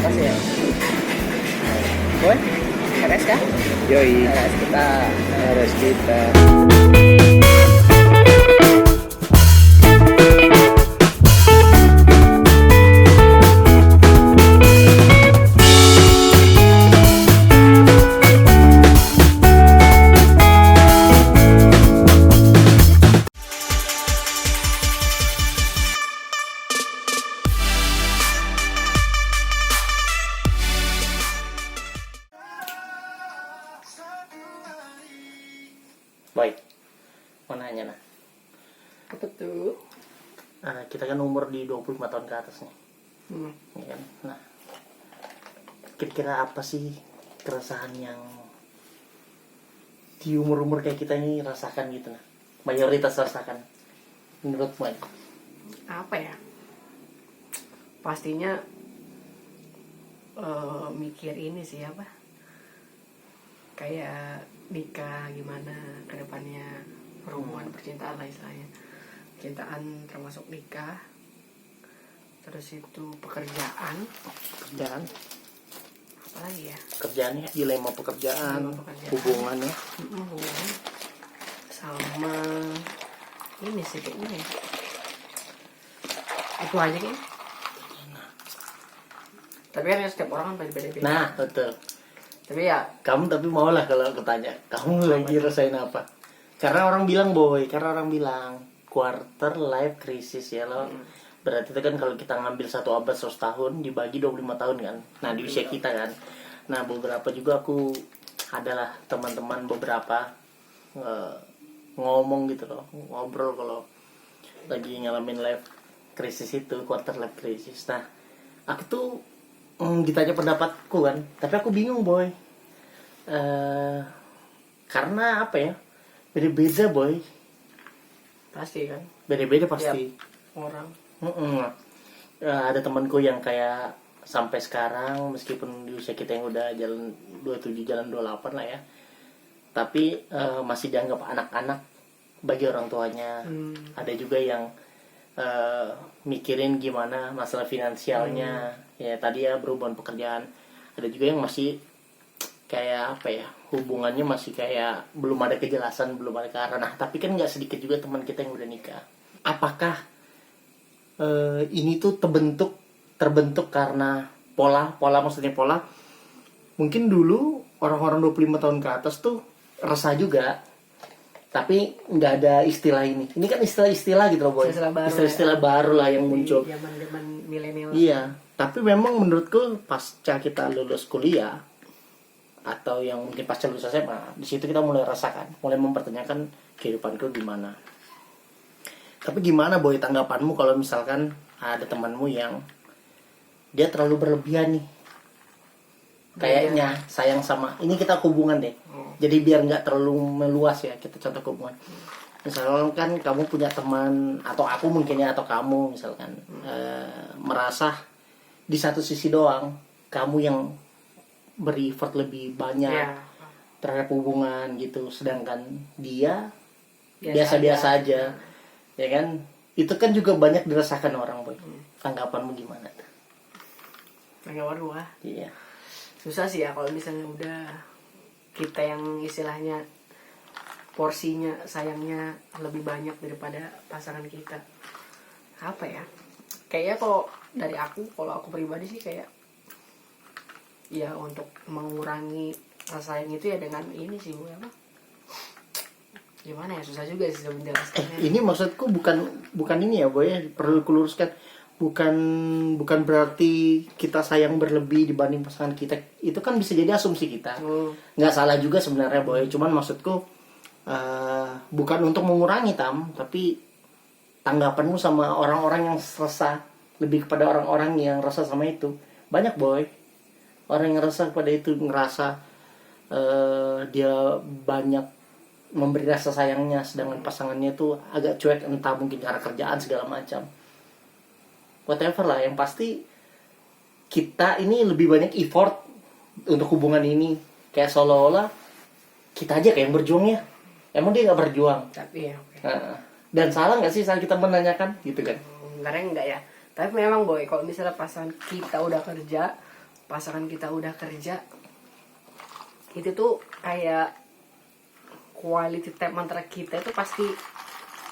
Pas ya. Boy, beres kah? Yoi, Beres kita. harus kita. Baik, mau nanya nah. Apa tuh? Kita kan umur di 25 tahun ke atas nih. Ya kan? Nah, kira-kira apa sih keresahan yang di umur-umur kayak kita ini rasakan gitu nah? Mayoritas rasakan menurutmu ya? Apa ya? Pastinya mikir ini sih apa? Kayak nikah gimana ke depannya, hubungan percintaan lah istilahnya. Cintaan termasuk nikah. Terus itu pekerjaan. Kerjaan, Apa lagi ya? kerjaannya dilema pekerjaan, Dilema pekerjaan. hubungannya. Hubungan sama ini sih kayaknya. Itu aja kayaknya. Tapi kan setiap orang kan beda-beda. Nah, betul. Tapi ya Kamu tapi mau lah kalau aku tanya, kamu lagi rasain apa? Karena orang bilang quarter life crisis ya loh. Berarti itu kan kalau kita ngambil 1 abad 100 tahun dibagi 25 tahun kan. Nah, di usia kita kan. Nah, beberapa juga aku adalah teman-teman beberapa ngomong gitu loh, ngobrol kalau lagi ngalamin life crisis itu, quarter life crisis. Nah, aku tuh ditanya pendapatku kan, tapi aku bingung boy. Karena apa ya, beda-beda boy, pasti kan beda-beda pasti. orang. Ada temanku yang kayak sampai sekarang meskipun di usia kita yang udah jalan 27 jalan 28 lah ya, tapi masih dianggap anak-anak bagi orang tuanya. Ada juga yang mikirin gimana masalah finansialnya, ya tadi ya berhubungan pekerjaan. Ada juga yang masih kayak apa ya, hubungannya masih kayak belum ada kejelasan, belum ada ke arah. Nah, tapi kan nggak sedikit juga teman kita yang udah nikah. Apakah ini tuh terbentuk karena pola maksudnya pola mungkin dulu orang-orang 25 tahun ke atas tuh resah juga, tapi nggak ada istilah ini kan istilah-istilah gitu loh boy, istilah-istilah baru lah yang muncul Zaman milenial. iya. Tapi memang menurutku pasca kita lulus kuliah atau yang mungkin pasca lulus SMA, di situ kita mulai rasakan, mulai mempertanyakan kehidupanku gimana. Tapi gimana boy tanggapanmu kalau misalkan ada temanmu yang dia terlalu berlebihan nih, kayaknya sayang sama ini, kita hubungan deh. Jadi biar nggak terlalu meluas ya, kita contoh hubungan. Misalkan kamu punya teman, atau aku mungkin ya, atau kamu misalkan merasa di satu sisi doang kamu yang beri effort lebih banyak terhadap hubungan gitu, sedangkan dia biasa-biasa aja, ya kan? Itu kan juga banyak dirasakan orang boy. Tanggapanmu gimana? Tanggapan gua Iya. susah sih ya kalau misalnya udah kita yang istilahnya porsinya sayangnya lebih banyak daripada pasangan kita. Apa ya, kayaknya kalau aku pribadi sih kayak ya untuk mengurangi rasa sayang itu ya dengan ini sih Bu, apa gimana ya, susah juga sih menjelaskannya. Ini maksudku bukan ini ya boy, perlu kuluruskan, bukan berarti kita sayang berlebih dibanding pasangan kita. Itu kan bisa jadi asumsi kita, nggak salah juga sebenarnya boy. Cuman maksudku bukan untuk mengurangi tapi tanggapanmu sama orang-orang yang resah, lebih kepada orang-orang yang resah sama itu. Banyak boy orang yang resah pada itu, ngerasa dia banyak memberi rasa sayangnya, sedangkan pasangannya itu agak cuek, entah mungkin karena kerjaan segala macam, whatever lah. Yang pasti kita ini lebih banyak effort untuk hubungan ini, kayak seolah-olah kita aja kayak yang berjuang ya, emang dia nggak berjuang. Tapi ya Dan salah nggak sih saat kita menanyakan gitu kan? sebenarnya enggak ya, tapi memang boy kalau misalnya pasangan kita udah kerja pasangan kita udah kerja, itu tuh kayak quality time antara kita itu pasti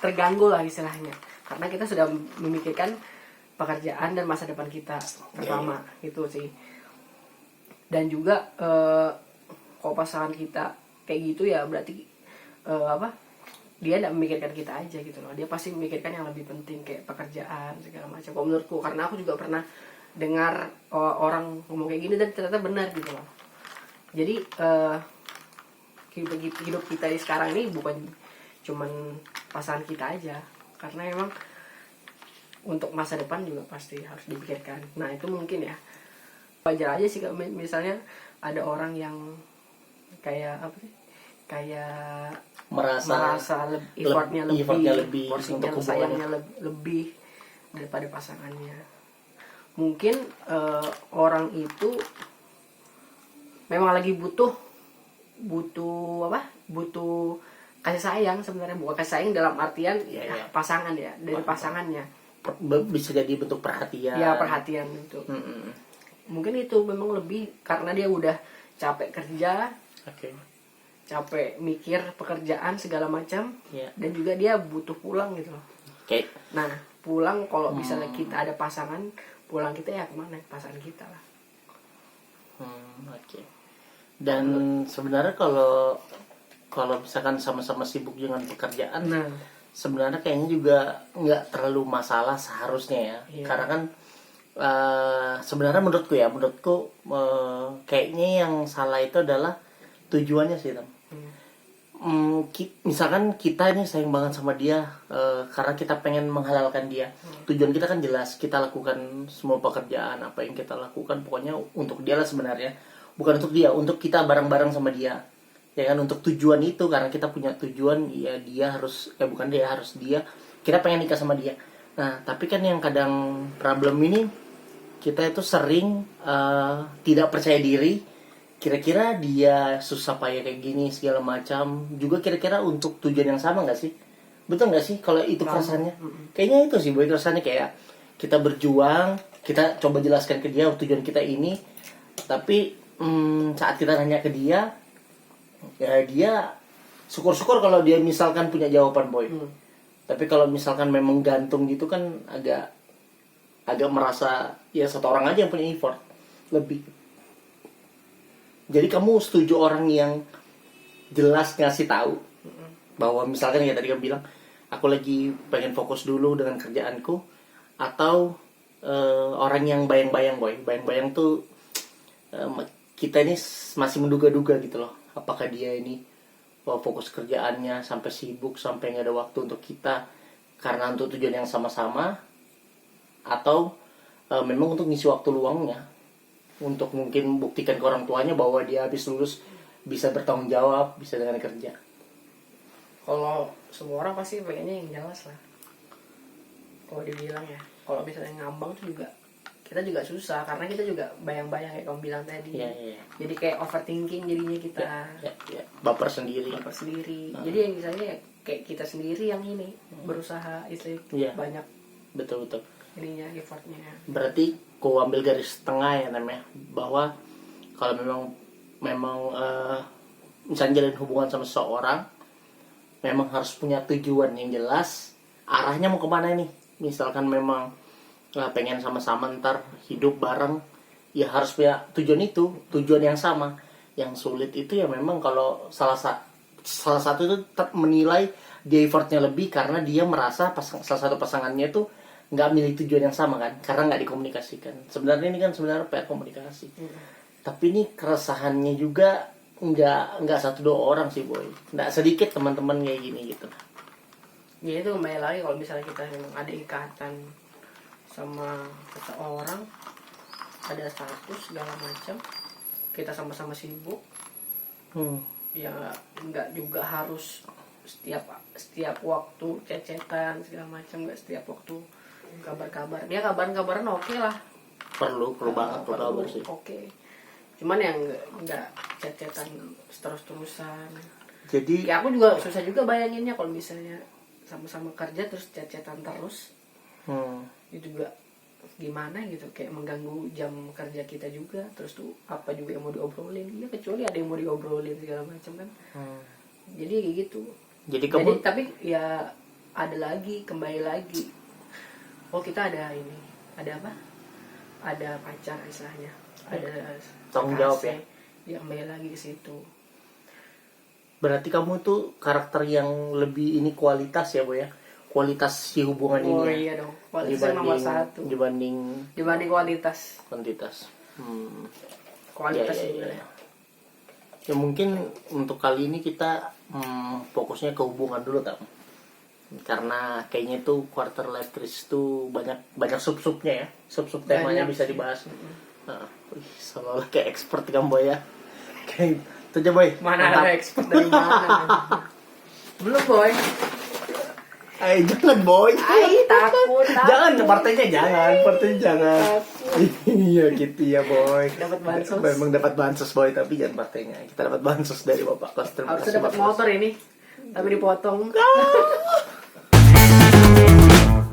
terganggu lah istilahnya, karena kita sudah memikirkan pekerjaan dan masa depan kita pertama gitu sih. Dan juga kalau pasangan kita kayak gitu ya berarti dia tidak memikirkan kita aja gitu loh, dia pasti memikirkan yang lebih penting kayak pekerjaan segala macam. Kalau menurutku, karena aku juga pernah dengar orang ngomong kayak gini dan ternyata benar gitu loh. Jadi hidup kita di sekarang ini bukan cuman pasangan kita aja, karena emang untuk masa depan juga pasti harus dipikirkan. Nah itu mungkin ya wajar aja sih kalau misalnya ada orang yang kayak kayak merasa effortnya lebih, porsinya sayangnya lebih daripada pasangannya. Mungkin orang itu memang lagi butuh kasih sayang sebenarnya, bukan kasih sayang dalam artian pasangan ya, dari pasangannya. Bisa jadi bentuk perhatian. Ya, perhatian itu. Mungkin itu memang lebih karena dia udah capek kerja, capek mikir pekerjaan segala macam, dan juga dia butuh pulang gitu loh. Nah, pulang kalau misalnya kita ada pasangan, pulang kita ya kemana? Pasangan kita lah. Dan sebenarnya kalau misalkan sama-sama sibuk dengan pekerjaan, sebenarnya kayaknya juga nggak terlalu masalah seharusnya ya. Karena kan sebenarnya menurutku kayaknya yang salah itu adalah tujuannya sih, Tam. Misalkan kita ini sayang banget sama dia karena kita pengen menghalalkan dia. Tujuan kita kan jelas, kita lakukan semua pekerjaan apa yang kita lakukan pokoknya untuk dia lah sebenarnya, bukan untuk dia, untuk kita bareng-bareng sama dia. Ya kan, untuk tujuan itu, karena kita punya tujuan, ya dia harus, bukan dia, harus dia, kita pengen nikah sama dia. Nah tapi kan yang kadang problem ini, kita itu sering tidak percaya diri, kira-kira dia susah payah kayak gini segala macam juga kira-kira untuk tujuan yang sama nggak sih? Betul nggak sih kalau itu keresahannya? Kayaknya itu sih boy, keresahannya kayak kita berjuang, kita coba jelaskan ke dia tujuan kita ini, tapi saat kita nanya ke dia, ya dia syukur-syukur kalau dia misalkan punya jawaban boy. Tapi kalau misalkan memang gantung gitu kan agak merasa ya satu orang aja yang punya effort lebih. Jadi kamu setuju orang yang jelas ngasih tahu bahwa misalkan ya tadi kamu bilang aku lagi pengen fokus dulu dengan kerjaanku, atau orang yang bayang-bayang boy. Bayang-bayang tuh kita ini masih menduga-duga gitu loh, apakah dia ini fokus kerjaannya sampai sibuk sampai nggak ada waktu untuk kita karena untuk tujuan yang sama-sama, atau memang untuk ngisi waktu luangnya untuk mungkin buktikan ke orang tuanya bahwa dia habis lulus bisa bertanggung jawab, bisa dengan kerja. Kalau semua orang pasti pengennya yang jelas lah. Kalau dibilang ya, kalau misalnya ngambang tuh juga kita juga susah, karena kita juga bayang-bayang kayak kamu bilang tadi. Jadi kayak overthinking jadinya kita. Baper sendiri. Jadi yang misalnya kayak kita sendiri yang ini berusaha banyak. Betul. Ininya effortnya. Berarti ku ambil garis tengah ya namanya, bahwa kalau memang misalnya jalin hubungan sama seseorang, memang harus punya tujuan yang jelas, arahnya mau kemana nih. Misalkan memang pengen sama-sama ntar hidup bareng, ya harus punya tujuan itu, tujuan yang sama. Yang sulit itu ya memang kalau salah satu itu menilai dia effortnya lebih karena dia merasa salah satu pasangannya itu nggak milih tujuan yang sama kan, karena nggak dikomunikasikan. Sebenarnya ini kan sebenarnya PR komunikasi. Tapi ini keresahannya juga nggak satu dua orang sih boy, nggak sedikit teman-teman kayak gini gitu. Ya itu kembali lagi, kalau misalnya kita memang ada ikatan sama seseorang, ada status segala macam, kita sama-sama sibuk, ya nggak juga harus setiap waktu cecetan segala macam, nggak setiap waktu kabar-kabar. Dia kabaran oke lah, perlu banget kabar sih, oke. Cuman yang nggak cecetan terus-terusan. Jadi ya aku juga susah juga bayanginnya kalau misalnya sama-sama kerja terus cecetan terus. Itu juga gimana gitu, kayak mengganggu jam kerja kita juga. Terus tuh apa juga yang mau diobrolin ya, kecuali ada yang mau diobrolin segala macam kan. Jadi kayak gitu. Jadi kamu Tapi ya ada lagi, kembali lagi, oh kita ada ini, ada apa, ada pacar istilahnya, ada tanggung jawab ya. Ya kembali lagi ke situ. Berarti kamu tuh karakter yang lebih ini kualitas ya, Bu ya. Kualitas si hubungan Oh ini ya. iya dong, kualitas nomor satu dibanding kuantitas. Kuantitas. Kualitas Ya, sebenarnya. Ya mungkin untuk kali ini kita fokusnya ke hubungan dulu, Tam. Karena kayaknya tuh quarter life crisis tuh banyak sub-subnya ya. Sub-sub temanya bisa dibahas. Nah, seolah kayak expert kan, Boy ya. Kayak itu aja, Boy. Mana ada expert dari mana? Belum, Boy. Jangan, Boy. Takut. Jangan, partainya jangan. Iya gitu ya, Boy. Dapat bansos. Memang dapat bansos, Boy, tapi jangan partainya. Kita dapat bansos dari Bapak Koster. Harusnya dapat motor ini, tapi dipotong.